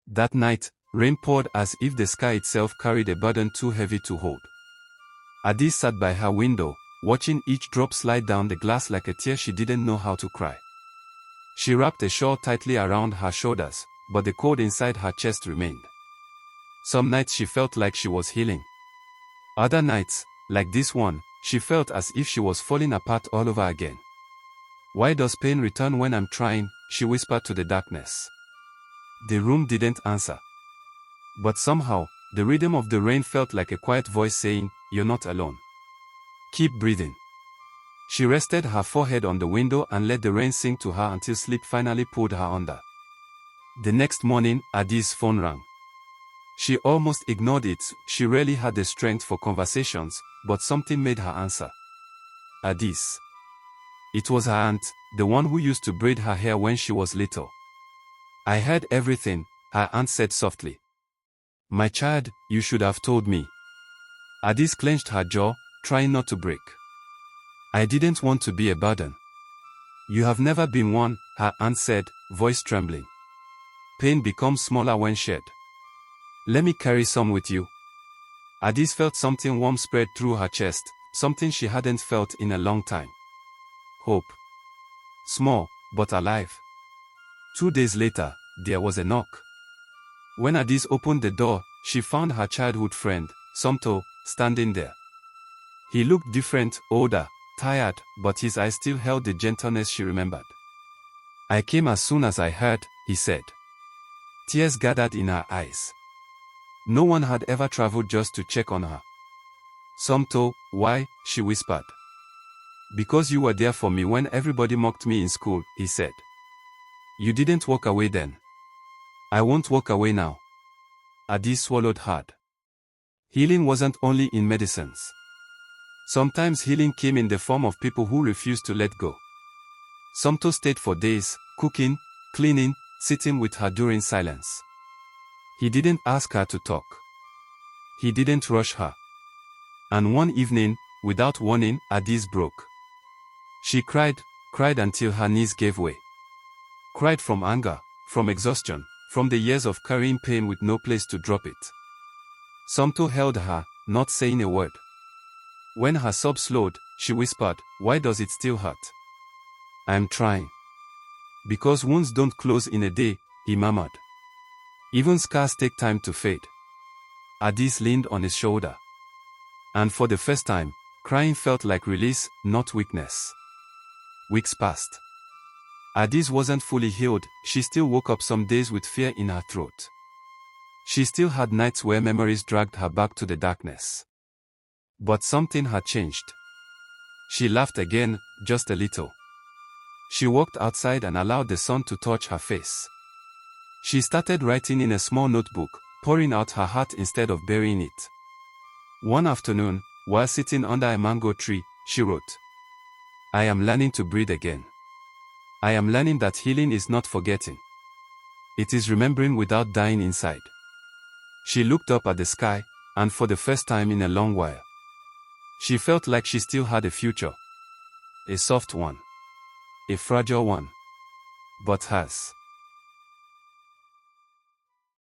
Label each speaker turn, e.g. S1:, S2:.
S1: That night, rain poured as if the sky itself carried a burden too heavy to hold. Adi sat by her window, watching each drop slide down the glass like a tear she didn't know how to cry. She wrapped a shawl tightly around her shoulders, but the cold inside her chest remained. Some nights she felt like she was healing. Other nights, like this one, she felt as if she was falling apart all over again. "Why does pain return when I'm trying?" she whispered to the darkness. The room didn't answer. But somehow, the rhythm of the rain felt like a quiet voice saying, "You're not alone. Keep breathing." She rested her forehead on the window and let the rain sink to her until sleep finally pulled her under. The next morning, Adi's phone rang. She almost ignored it. She rarely had the strength for conversations, but something made her answer. Adis. It was her aunt, the one who used to braid her hair when she was little. "I heard everything," her aunt said softly. "My child, you should have told me." Adis clenched her jaw, trying not to break. "I didn't want to be a burden." "You have never been one," her aunt said, voice trembling. "Pain becomes smaller when shared. Let me carry some with you." Adis felt something warm spread through her chest, something she hadn't felt in a long time. Hope. Small, but alive. 2 days later, there was a knock. When Adis opened the door, she found her childhood friend, Somto, standing there. He looked different, older, tired, but his eyes still held the gentleness she remembered. "I came as soon as I heard," he said. Tears gathered in her eyes. No one had ever traveled just to check on her. "Somto, why?" she whispered. "Because you were there for me when everybody mocked me in school," he said. "You didn't walk away then. I won't walk away now." Adi swallowed hard. Healing wasn't only in medicines. Sometimes healing came in the form of people who refused to let go. Somto stayed for days, cooking, cleaning, sitting with her during silence. He didn't ask her to talk. He didn't rush her. And one evening, without warning, Adis broke. She cried until her knees gave way. Cried from anger, from exhaustion, from the years of carrying pain with no place to drop it. Somto held her, not saying a word. When her sobs slowed, she whispered, "Why does it still hurt?" "I'm trying." "Because wounds don't close in a day," he murmured. "Even scars take time to fade." Adis leaned on his shoulder. And for the first time, crying felt like release, not weakness. Weeks passed. Adis wasn't fully healed. She still woke up some days with fear in her throat. She still had nights where memories dragged her back to the darkness. But something had changed. She laughed again, just a little. She walked outside and allowed the sun to touch her face. She started writing in a small notebook, pouring out her heart instead of burying it. One afternoon, while sitting under a mango tree, she wrote, "I am learning to breathe again. I am learning that healing is not forgetting. It is remembering without dying inside." She looked up at the sky, and for the first time in a long while, she felt like she still had a future. A soft one. A fragile one. But hers.